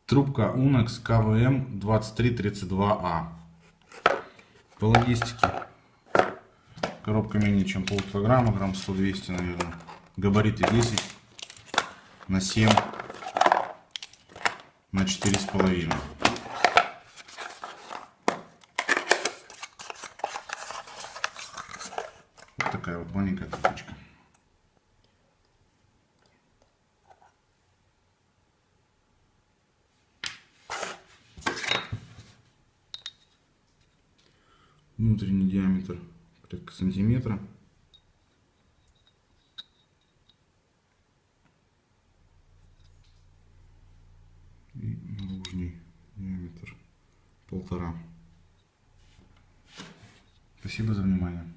Трубка Unex КВМ 2332А. По логистике. Коробка менее чем полкилограмма, грамм 100-200, наверное. Габариты 10 на 7 на 4,5. Вот такая вот маленькая трубочка. Внутренний диаметр порядка сантиметра. И наружный диаметр 1,5. Спасибо за внимание.